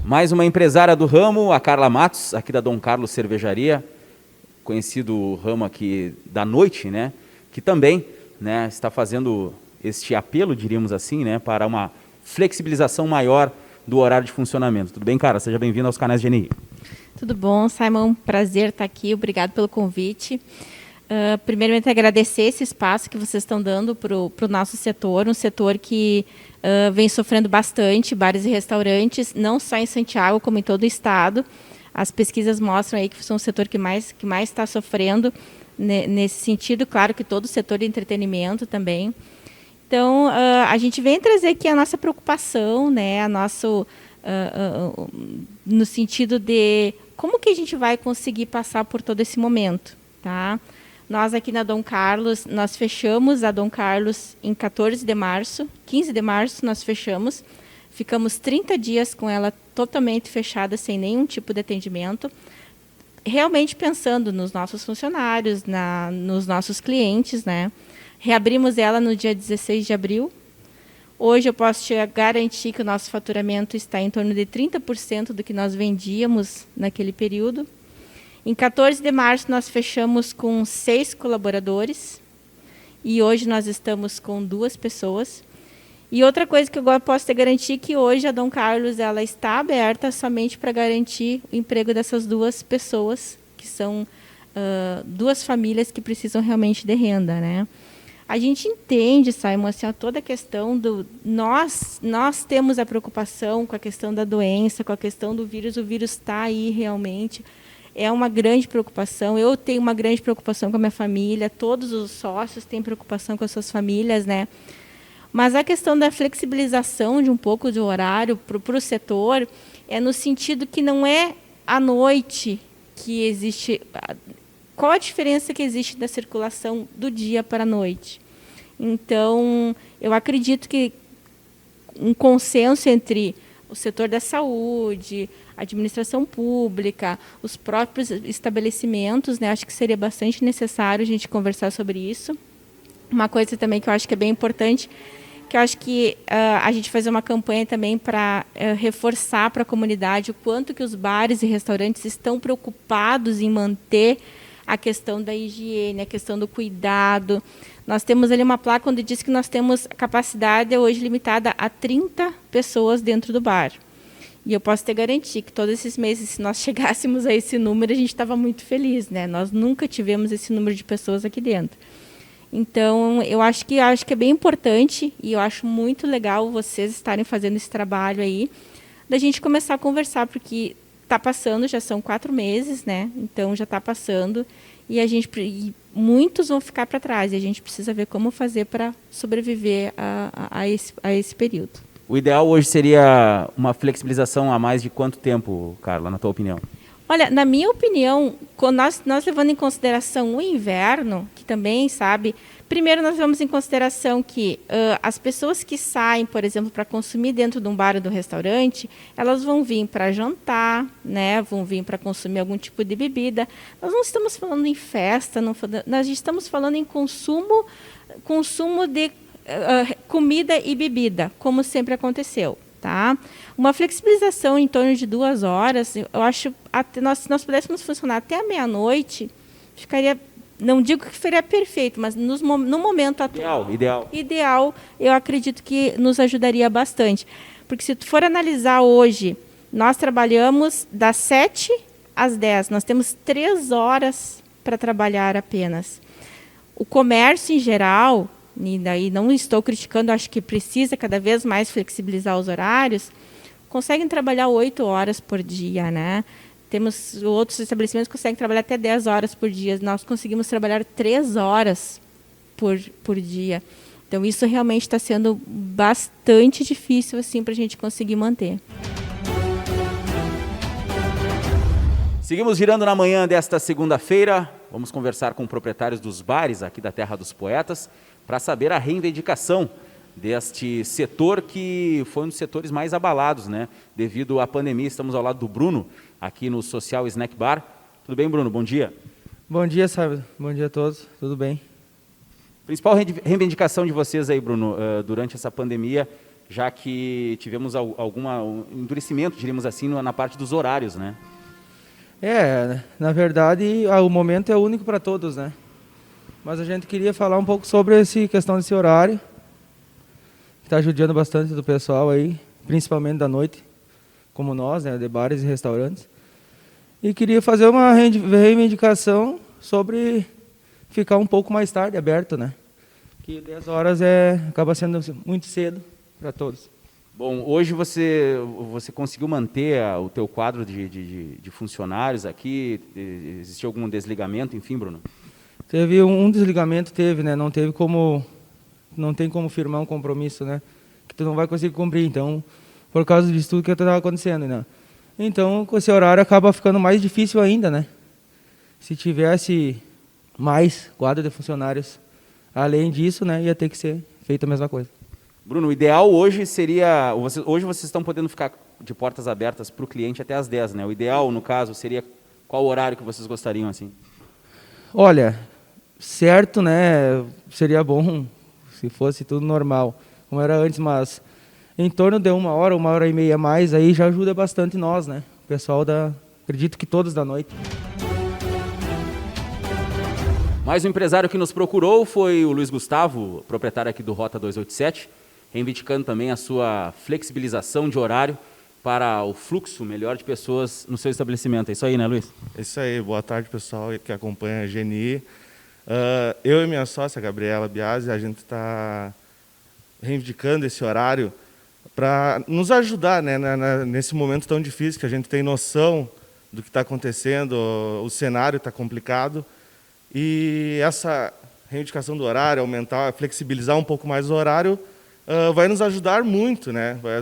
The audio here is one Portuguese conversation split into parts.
Mais uma empresária do ramo, a Carla Matos, aqui da Dom Carlos Cervejaria, conhecido ramo aqui da noite, né? Que também, né, está fazendo este apelo, diríamos assim, né, para uma flexibilização maior do horário de funcionamento. Tudo bem, cara? Seja bem-vindo aos canais GNI. Tudo bom, Simon? Prazer estar aqui. Obrigado pelo convite. Primeiramente, agradecer esse espaço que vocês estão dando para o nosso setor, um setor que vem sofrendo bastante, bares e restaurantes, não só em Santiago, como em todo o estado. As pesquisas mostram aí que são o setor que mais está sofrendo nesse sentido. Claro que todo o setor de entretenimento também. Então, a gente vem trazer aqui a nossa preocupação, né, no sentido de como que a gente vai conseguir passar por todo esse momento, tá? Nós aqui na Dom Carlos, nós fechamos a Dom Carlos em 14 de março, 15 de março nós fechamos, ficamos 30 dias com ela totalmente fechada, sem nenhum tipo de atendimento, realmente pensando nos nossos funcionários, nos nossos clientes, né? Reabrimos ela no dia 16 de abril. Hoje eu posso te garantir que o nosso faturamento está em torno de 30% do que nós vendíamos naquele período. Em 14 de março, nós fechamos com 6 colaboradores e hoje nós estamos com 2 pessoas. E outra coisa que eu posso te garantir que hoje a Dom Carlos ela está aberta somente para garantir o emprego dessas 2 pessoas, que são 2 famílias que precisam realmente de renda, né? A gente entende, Simon, assim, toda a questão do... Nós temos a preocupação com a questão da doença, com a questão do vírus. O vírus está aí realmente. É uma grande preocupação. Eu tenho uma grande preocupação com a minha família. Todos os sócios têm preocupação com as suas famílias, né? Mas a questão da flexibilização de um pouco do horário para o setor é no sentido que não é à noite que existe... Qual a diferença que existe da circulação do dia para a noite? Então, eu acredito que um consenso entre o setor da saúde, a administração pública, os próprios estabelecimentos, né, acho que seria bastante necessário a gente conversar sobre isso. Uma coisa também que eu acho que é bem importante, que eu acho que a gente fazer uma campanha também para reforçar para a comunidade o quanto que os bares e restaurantes estão preocupados em manter a questão da higiene, a questão do cuidado. Nós temos ali uma placa onde diz que nós temos capacidade hoje limitada a 30 pessoas dentro do bar. E eu posso te garantir que todos esses meses, se nós chegássemos a esse número, a gente estava muito feliz, né? Nós nunca tivemos esse número de pessoas aqui dentro. Então, eu acho que é bem importante e eu acho muito legal vocês estarem fazendo esse trabalho aí, da gente começar a conversar, porque está passando, já são 4 meses, né? Então já está passando e muitos vão ficar para trás e a gente precisa ver como fazer para sobreviver a esse período. O ideal hoje seria uma flexibilização a mais de quanto tempo, Carla, na tua opinião? Olha, na minha opinião, nós levando em consideração o inverno, que também, sabe, primeiro nós levamos em consideração que as pessoas que saem, por exemplo, para consumir dentro de um bar ou do restaurante, elas vão vir para jantar, né, vão vir para consumir algum tipo de bebida. Nós não estamos falando em festa, nós estamos falando em consumo de comida e bebida, como sempre aconteceu. Tá? Uma flexibilização em torno de 2 horas, eu acho, se nós pudéssemos funcionar até a meia-noite, ficaria, não digo que seria perfeito, mas no momento atual, ideal, eu acredito que nos ajudaria bastante. Porque se tu for analisar hoje, nós trabalhamos das 7 às 10, nós temos 3 horas para trabalhar apenas. O comércio em geral... E daí não estou criticando, acho que precisa cada vez mais flexibilizar os horários, conseguem trabalhar 8 horas por dia, né? Temos outros estabelecimentos que conseguem trabalhar até 10 horas por dia. Nós conseguimos trabalhar 3 horas por dia. Então, isso realmente está sendo bastante difícil assim, para a gente conseguir manter. Seguimos girando na manhã desta segunda-feira. Vamos conversar com proprietários dos bares aqui da Terra dos Poetas para saber a reivindicação deste setor que foi um dos setores mais abalados, né? Devido à pandemia. Estamos ao lado do Bruno, aqui no Social Snack Bar. Tudo bem, Bruno? Bom dia. Bom dia, Sábio. Bom dia a todos. Tudo bem? Principal reivindicação de vocês aí, Bruno, durante essa pandemia já que tivemos um endurecimento, diríamos assim, na parte dos horários, né? Na verdade, o momento é único para todos, né? Mas a gente queria falar um pouco sobre essa questão desse horário, que está judiando bastante do pessoal aí, principalmente da noite, como nós, né, de bares e restaurantes. E queria fazer uma reivindicação sobre ficar um pouco mais tarde aberto, né? Que 10 horas acaba sendo muito cedo para todos. Bom, hoje você conseguiu manter o teu quadro de funcionários aqui? Existiu algum desligamento, enfim, Bruno? Teve um desligamento, né? Não tem como firmar um compromisso, né? Que tu não vai conseguir cumprir, então, por causa disso tudo que está acontecendo, né? Então, com esse horário acaba ficando mais difícil ainda, né? Se tivesse mais quadro de funcionários, além disso, né, ia ter que ser feita a mesma coisa. Bruno, o ideal hoje seria... Hoje vocês estão podendo ficar de portas abertas para o cliente até às 10, né? O ideal, no caso, seria qual horário que vocês gostariam, assim? Olha, certo, né, seria bom se fosse tudo normal, como era antes, mas em torno de 1 hora e meia a mais, aí já ajuda bastante nós, né? O pessoal acredito que todos da noite. Mais um empresário que nos procurou foi o Luiz Gustavo, proprietário aqui do Rota 287, reivindicando também a sua flexibilização de horário para o fluxo melhor de pessoas no seu estabelecimento. É isso aí, né, Luiz? É isso aí. Boa tarde, pessoal que acompanha a GNI. Eu e minha sócia, Gabriela Biasi, a gente está reivindicando esse horário para nos ajudar, né, nesse momento tão difícil, que a gente tem noção do que está acontecendo, o cenário está complicado, e essa reivindicação do horário, aumentar, flexibilizar um pouco mais o horário, vai nos ajudar muito, né? Vai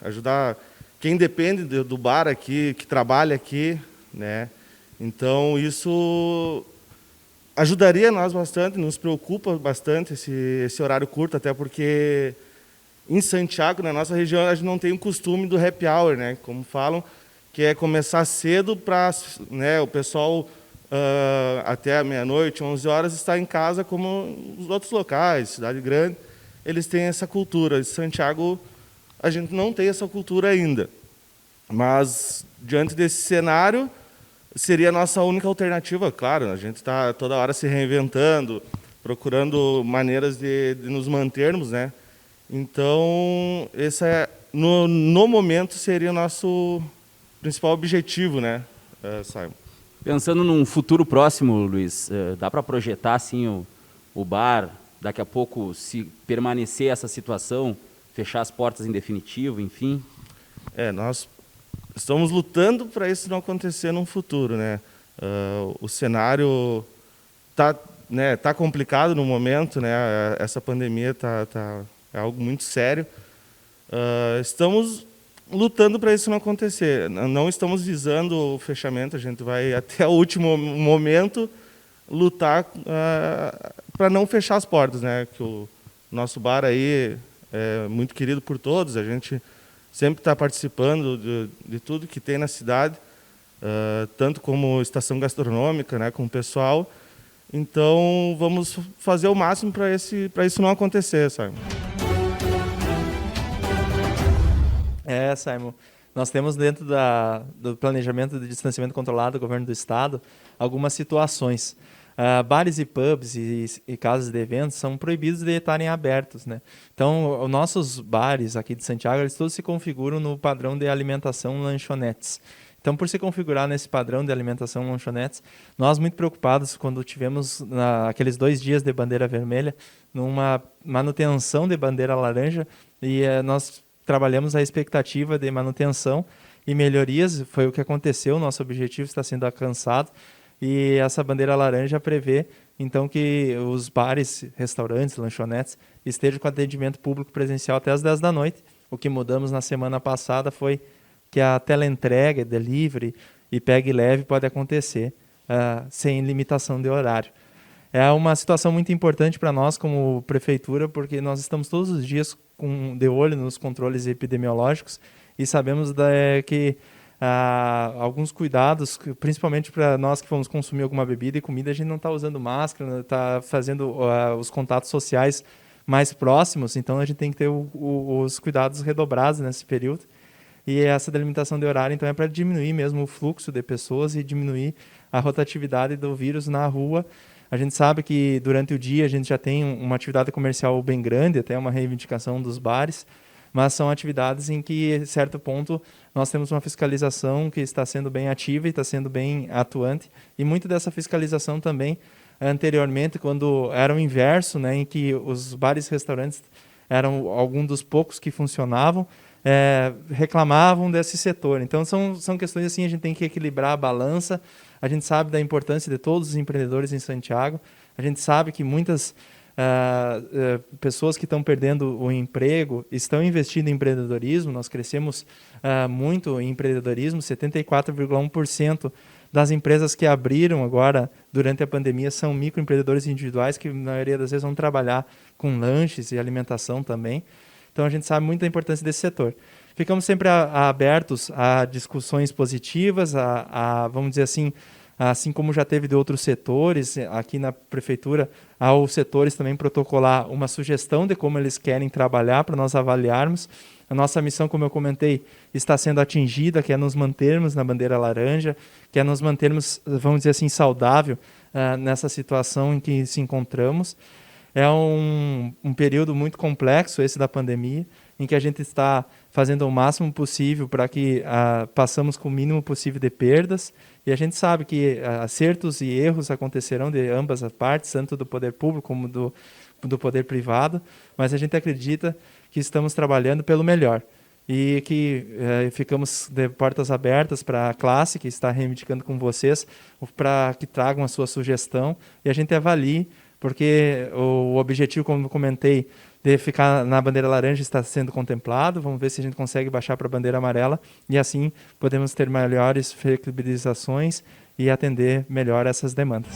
ajudar quem depende do bar aqui, que trabalha aqui, né? Então, isso ajudaria nós bastante, nos preocupa bastante esse horário curto, até porque em Santiago, na nossa região, a gente não tem o costume do happy hour, né? Como falam, que é começar cedo para, né, o pessoal até a meia-noite, 11 horas, estar em casa como os outros locais, cidade grande, eles têm essa cultura. Em Santiago, a gente não tem essa cultura ainda. Mas, diante desse cenário, seria a nossa única alternativa, claro. A gente está toda hora se reinventando, procurando maneiras de nos mantermos, né? Então, esse no momento seria o nosso principal objetivo, né, Simon? Pensando num futuro próximo, Luiz, dá para projetar assim o bar, daqui a pouco, se permanecer essa situação, fechar as portas em definitivo, enfim? Nós estamos lutando para isso não acontecer no futuro, né? O cenário tá complicado no momento, né? Essa pandemia é algo muito sério. Estamos lutando para isso não acontecer. Não estamos visando o fechamento, a gente vai até o último momento lutar para não fechar as portas, né? Que o nosso bar aí é muito querido por todos, a gente sempre está participando de tudo que tem na cidade, tanto como estação gastronômica, né, com o pessoal. Então, vamos fazer o máximo para isso não acontecer, sabe? Simon, nós temos dentro do planejamento de distanciamento controlado do governo do estado algumas situações. Bares e pubs e casas de eventos são proibidos de estarem abertos, né? Então, os nossos bares aqui de Santiago, eles todos se configuram no padrão de alimentação lanchonetes. Então, por se configurar nesse padrão de alimentação lanchonetes, nós muito preocupados quando tivemos aqueles 2 dias de bandeira vermelha, numa manutenção de bandeira laranja, e nós trabalhamos a expectativa de manutenção e melhorias, foi o que aconteceu, nosso objetivo está sendo alcançado, e essa bandeira laranja prevê, então, que os bares, restaurantes, lanchonetes estejam com atendimento público presencial até as 10 da noite. O que mudamos na semana passada foi que a teleentrega, delivery e pegue leve pode acontecer sem limitação de horário. É uma situação muito importante para nós como prefeitura, porque nós estamos todos os dias de olho nos controles epidemiológicos e sabemos que alguns cuidados, principalmente para nós que vamos consumir alguma bebida e comida, a gente não está usando máscara, está fazendo os contatos sociais mais próximos, então a gente tem que ter os cuidados redobrados nesse período. E essa delimitação de horário, então, é para diminuir mesmo o fluxo de pessoas e diminuir a rotatividade do vírus na rua. A gente sabe que durante o dia a gente já tem uma atividade comercial bem grande, até uma reivindicação dos bares, mas são atividades em que, a certo ponto, nós temos uma fiscalização que está sendo bem ativa e está sendo bem atuante. E muito dessa fiscalização também, anteriormente, quando era o inverso, né, em que os bares e restaurantes eram alguns dos poucos que funcionavam, reclamavam desse setor. Então, são questões assim, a gente tem que equilibrar a balança. A gente sabe da importância de todos os empreendedores em Santiago. A gente sabe que muitas pessoas que estão perdendo o emprego estão investindo em empreendedorismo. Nós crescemos muito em empreendedorismo, 74,1% das empresas que abriram agora durante a pandemia são microempreendedores individuais que, na maioria das vezes, vão trabalhar com lanches e alimentação também. Então, a gente sabe muito da importância desse setor. Ficamos sempre abertos a discussões positivas, vamos dizer assim como já teve de outros setores, aqui na prefeitura, aos setores também protocolar uma sugestão de como eles querem trabalhar para nós avaliarmos. A nossa missão, como eu comentei, está sendo atingida, que é nos mantermos na bandeira laranja, que é nos mantermos, vamos dizer assim, saudável nessa situação em que se encontramos. É um período muito complexo esse da pandemia, em que a gente está fazendo o máximo possível para que passamos com o mínimo possível de perdas. E a gente sabe que acertos e erros acontecerão de ambas as partes, tanto do poder público como do poder privado, mas a gente acredita que estamos trabalhando pelo melhor. E que ficamos de portas abertas para a classe que está reivindicando com vocês, para que tragam a sua sugestão e a gente avalie, porque o objetivo, como eu comentei, de ficar na bandeira laranja está sendo contemplado. Vamos ver se a gente consegue baixar para a bandeira amarela e assim podemos ter melhores flexibilizações e atender melhor essas demandas.